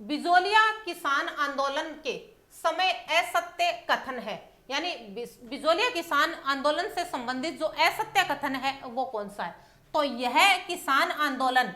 बिजोलिया किसान आंदोलन के समय असत्य कथन है, यानी बिजोलिया किसान आंदोलन से संबंधित जो असत्य कथन है वो कौन सा है? तो यह किसान आंदोलन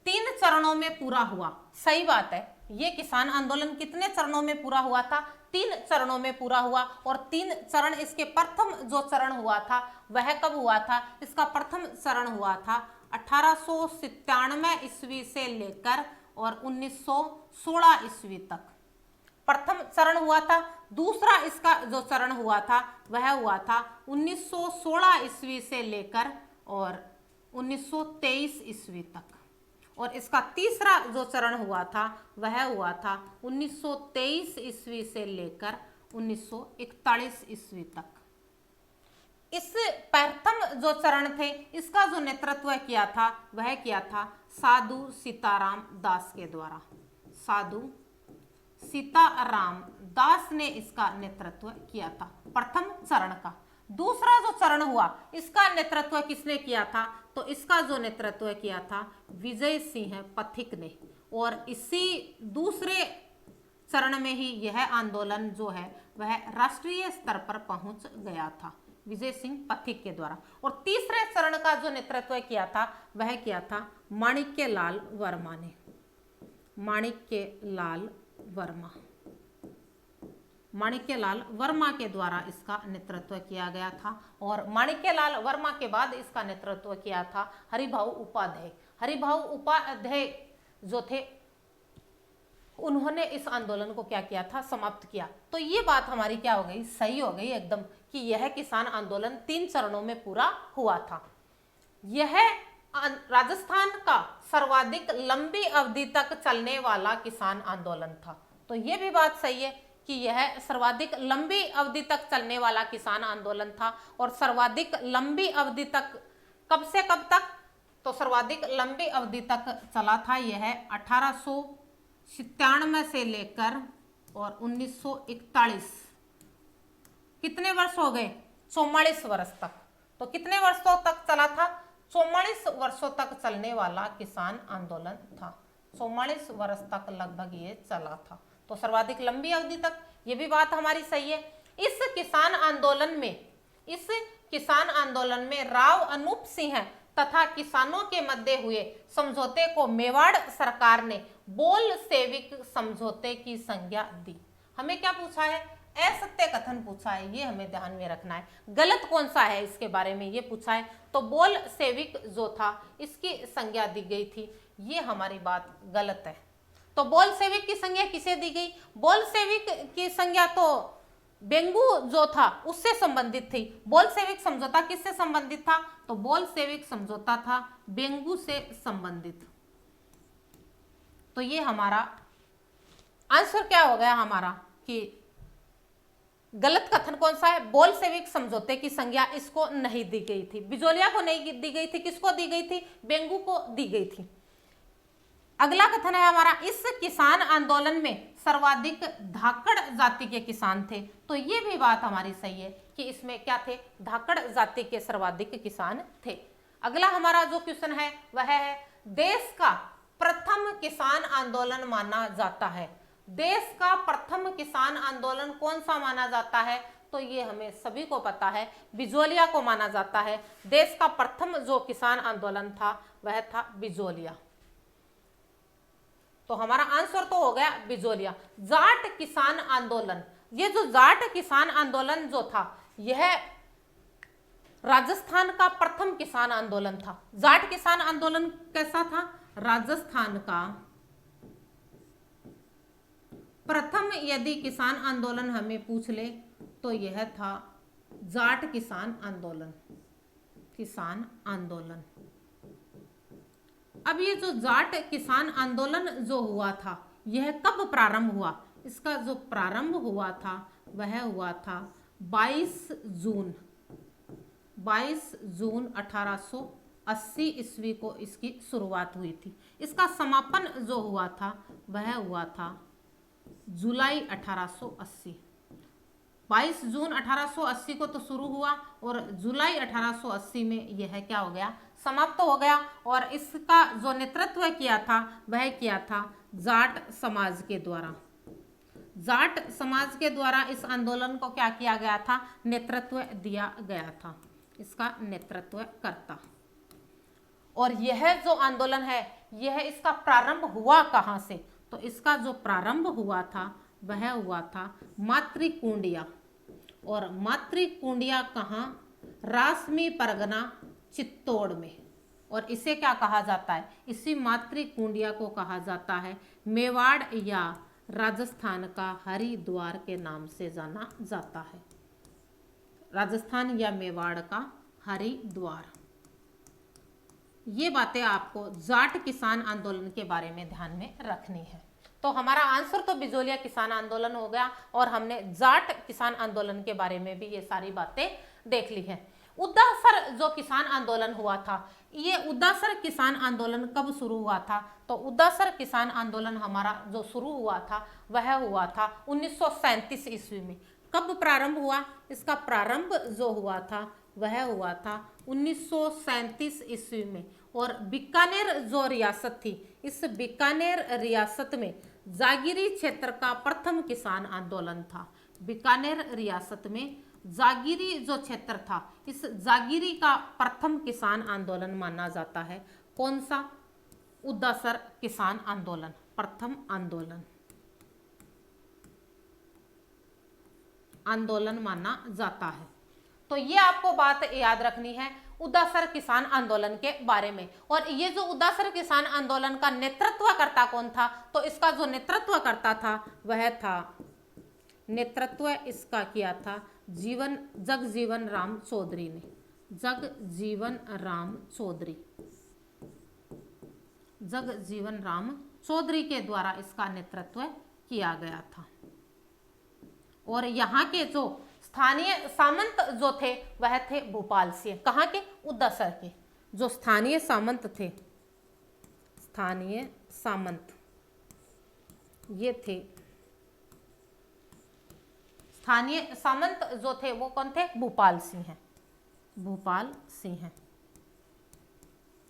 3 चरणों में पूरा हुआ। सही बात है, ये किसान आंदोलन कितने चरणों में पूरा हुआ था? 3 चरणों में पूरा हुआ। और 3 चरण, इसके प्रथम जो चरण हुआ था वह कब हुआ था? इसका प्रथम चरण हुआ था 1897 ईस्वी से लेकर और 1916 ईस्वी तक प्रथम चरण हुआ था। दूसरा इसका जो चरण हुआ था वह हुआ था 1916 ईस्वी से लेकर और 1923 ईस्वी तक। और इसका तीसरा जो चरण हुआ था वह हुआ था 1923 ईस्वी से लेकर 1941 ईस्वी तक। इस प्रथम जो चरण थे इसका जो नेतृत्व किया था वह किया था साधु सीताराम दास के द्वारा। साधु सीताराम दास ने इसका नेतृत्व किया था प्रथम चरण का। दूसरा जो चरण हुआ इसका नेतृत्व किसने किया था? तो इसका जो नेतृत्व किया था विजय सिंह पथिक ने। और इसी दूसरे चरण में ही यह आंदोलन जो है वह राष्ट्रीय स्तर पर पहुंच गया था विजय सिंह पथिक के द्वारा। और तीसरे चरण का जो नेतृत्व किया था वह किया था माणिक्यलाल वर्मा ने। माणिक्यलाल वर्मा, माणिक्यलाल वर्मा के द्वारा इसका नेतृत्व किया गया था। और माणिक्यलाल वर्मा के बाद इसका नेतृत्व किया था हरिभाऊ उपाध्याय। हरिभाऊ उपाध्याय जो थे उन्होंने इस आंदोलन को क्या किया था? समाप्त किया। तो ये बात हमारी क्या हो गई? सही हो गई एकदम, कि यह किसान आंदोलन 3 चरणों में पूरा हुआ था। यह राजस्थान का सर्वाधिक लंबी अवधि तक चलने वाला किसान आंदोलन था। तो ये भी बात सही है कि यह सर्वाधिक लंबी अवधि तक चलने वाला किसान आंदोलन था। और सर्वाधिक लंबी अवधि तक कब से कब तक? तो सर्वाधिक लंबी अवधि तक चला था यह 1897 से लेकर और 1941। कितने वर्ष हो गए? 44 वर्ष तक। तो कितने वर्षों तक चला था? 44 वर्षों तक चलने वाला किसान आंदोलन था। 44 वर्ष तक लगभग ये चला था। तो सर्वाधिक लंबी अवधि तक, ये भी बात हमारी सही है। इस किसान आंदोलन में राव अनूप सिंह तथा किसानों के मध्य हुए समझौते को मेवाड़ सरकार ने बोलशेविक समझौते की संज्ञा दी। हमें क्या पूछा है? असत्य कथन पूछा है, ये हमें ध्यान में रखना है। गलत कौन सा है इसके बारे में ये पूछा है। तो बोलशेविक जो था इसकी संज्ञा दी गई थी, ये हमारी बात गलत है। तो बोलशेविक की संज्ञा किसे दी गई? बोलशेविक की संज्ञा तो बेंगू जो था उससे संबंधित थी। बोलशेविक समझौता किससे संबंधित था? तो बोलशेविक समझौता था बेंगू से संबंधित। तो ये हमारा आंसर क्या हो गया हमारा कि गलत कथन कौन सा है? बोलशेविक समझौते की संज्ञा इसको नहीं दी गई थी, बिजोलिया को नहीं दी गई थी। किसको दी गई थी? बेंगू को दी गई थी। अगला कथन है हमारा, इस किसान आंदोलन में सर्वाधिक धाकड़ जाति के किसान थे। तो ये भी बात हमारी सही है कि इसमें क्या थे? धाकड़ जाति के सर्वाधिक किसान थे। अगला हमारा जो क्वेश्चन है वह है, देश का प्रथम किसान आंदोलन माना जाता है। देश का प्रथम किसान आंदोलन कौन सा माना जाता है? तो ये हमें सभी को पता है, बिजोलिया को माना जाता है। देश का प्रथम जो किसान आंदोलन था वह था बिजोलिया। तो हमारा आंसर तो हो गया बिजोलिया। जाट किसान आंदोलन, ये जो जाट किसान आंदोलन जो था यह राजस्थान का प्रथम किसान आंदोलन था। जाट किसान आंदोलन कैसा था? राजस्थान का प्रथम यदि किसान आंदोलन हमें पूछ ले तो यह था जाट किसान आंदोलन। किसान आंदोलन। अब ये जो जाट किसान आंदोलन जो हुआ था यह कब प्रारंभ हुआ? इसका जो प्रारंभ हुआ था वह हुआ था 22 जून 1880 ईस्वी को इसकी शुरुआत हुई थी। इसका समापन जो हुआ था वह हुआ था जुलाई 1880। 22 जून 1880 को तो शुरू हुआ और जुलाई 1880 में यह क्या हो गया, समाप्त हो गया। और इसका जो नेतृत्व किया था वह किया था जाट समाज के द्वारा। जाट समाज के द्वारा इस आंदोलन को क्या किया गया था, नेतृत्व दिया गया था, इसका नेतृत्व करता। और यह जो आंदोलन है यह इसका प्रारंभ हुआ कहाँ से, तो इसका जो प्रारंभ हुआ था वह हुआ था मातृकुंडिया। और मातृकुंडिया कहाँ, रासमी परगना चित्तौड़ में। और इसे क्या कहा जाता है, इसी मातृकुंडिया को कहा जाता है मेवाड़ या राजस्थान का हरिद्वार के नाम से जाना जाता है। राजस्थान या मेवाड़ का हरिद्वार। ये बातें आपको जाट किसान आंदोलन के बारे में ध्यान में रखनी है। तो हमारा आंसर तो बिजोलिया किसान आंदोलन हो गया और हमने जाट किसान आंदोलन के बारे में भी ये सारी बातें देख ली है। उद्दासर जो किसान आंदोलन हुआ था, ये उद्दासर किसान आंदोलन कब शुरू हुआ था, तो उद्दासर किसान आंदोलन हमारा जो शुरू हुआ था वह हुआ था 1937 ईस्वी में। कब प्रारंभ हुआ, इसका प्रारंभ जो हुआ था वह हुआ था 1937 ईस्वी में। और बीकानेर जो रियासत थी, इस बीकानेर रियासत में जागीरी क्षेत्र का प्रथम किसान आंदोलन था। बीकानेर रियासत में जागीरी जो क्षेत्र था, इस जागीरी का प्रथम किसान आंदोलन माना जाता है। कौन सा, उद्दासर किसान आंदोलन, प्रथम आंदोलन माना जाता है। तो ये आपको बात याद रखनी है उद्दासर किसान आंदोलन के बारे में। और ये जो उद्दासर किसान आंदोलन का नेतृत्वकर्ता कौन था, तो इसका जो नेतृत्वकर्ता था वह था, नेतृत्व इसका किया था जगजीवन राम चौधरी ने। जगजीवन राम चौधरी के द्वारा इसका नेतृत्व किया गया था। और यहाँ के जो स्थानीय सामंत जो थे वह थे भोपाल से। कहाँ के, उद्दासर के जो स्थानीय सामंत थे, स्थानीय सामंत ये थे, स्थानीय सामंत जो थे वो कौन थे, भोपाल सिंह हैं।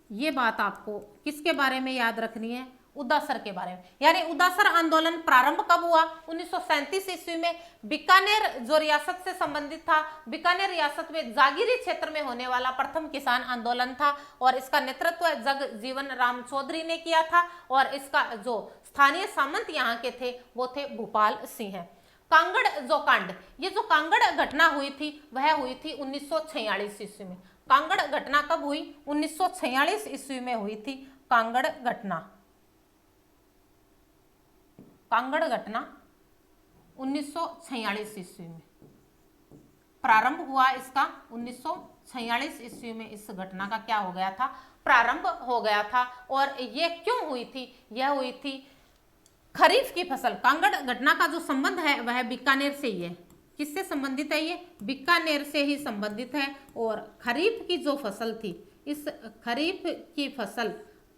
ये बात आपको किसके बारे में याद रखनी है, उद्दासर के बारे में। यानी उद्दासर आंदोलन प्रारंभ कब हुआ, 1937 ईस्वी में। बीकानेर जो रियासत से संबंधित था, बीकानेर रियासत में जागीरी क्षेत्र में होने वाला प्रथम किसान आंदोलन था। और इसका नेतृत्व जगजीवन राम चौधरी ने किया था। और इसका जो स्थानीय सामंत यहाँ के थे वो थे भोपाल सिंह। कांगड़ जो कांड, ये जो कांगड़ घटना हुई थी वह हुई थी 1946 ईस्वी में। कांगड़ घटना कब हुई, 1946 ईस्वी में हुई थी कांगड़ घटना। कांगड़ घटना 1946 ईस्वी में प्रारंभ हुआ इसका। 1946 ईस्वी में इस घटना का क्या हो गया था, प्रारंभ हो गया था। और ये क्यों हुई थी, यह हुई थी खरीफ की फसल। कांगड़ घटना का जो संबंध है वह बीकानेर से ही है। किससे संबंधित है, ये बीकानेर से ही संबंधित है। और खरीफ की जो फसल थी, इस खरीफ की फसल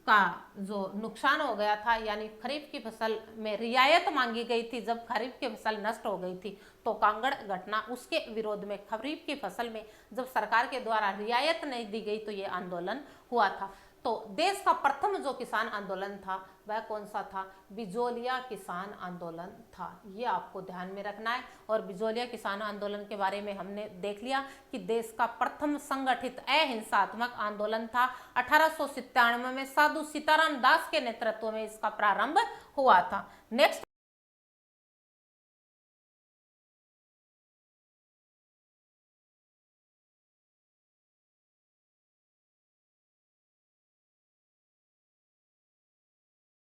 का जो नुकसान हो गया था, यानी खरीफ की फसल में रियायत मांगी गई थी। जब खरीफ की फसल नष्ट हो गई थी तो कांगड़ घटना उसके विरोध में, खरीफ की फसल में जब सरकार के द्वारा रियायत नहीं दी गई तो ये आंदोलन हुआ था। तो देश का प्रथम जो किसान आंदोलन था वह कौन सा था, बिजोलिया किसान आंदोलन था। ये आपको ध्यान में रखना है। और बिजोलिया किसान आंदोलन के बारे में हमने देख लिया कि देश का प्रथम संगठित अहिंसात्मक आंदोलन था। 1897 में साधु सीताराम दास के नेतृत्व में इसका प्रारंभ हुआ था। नेक्स्ट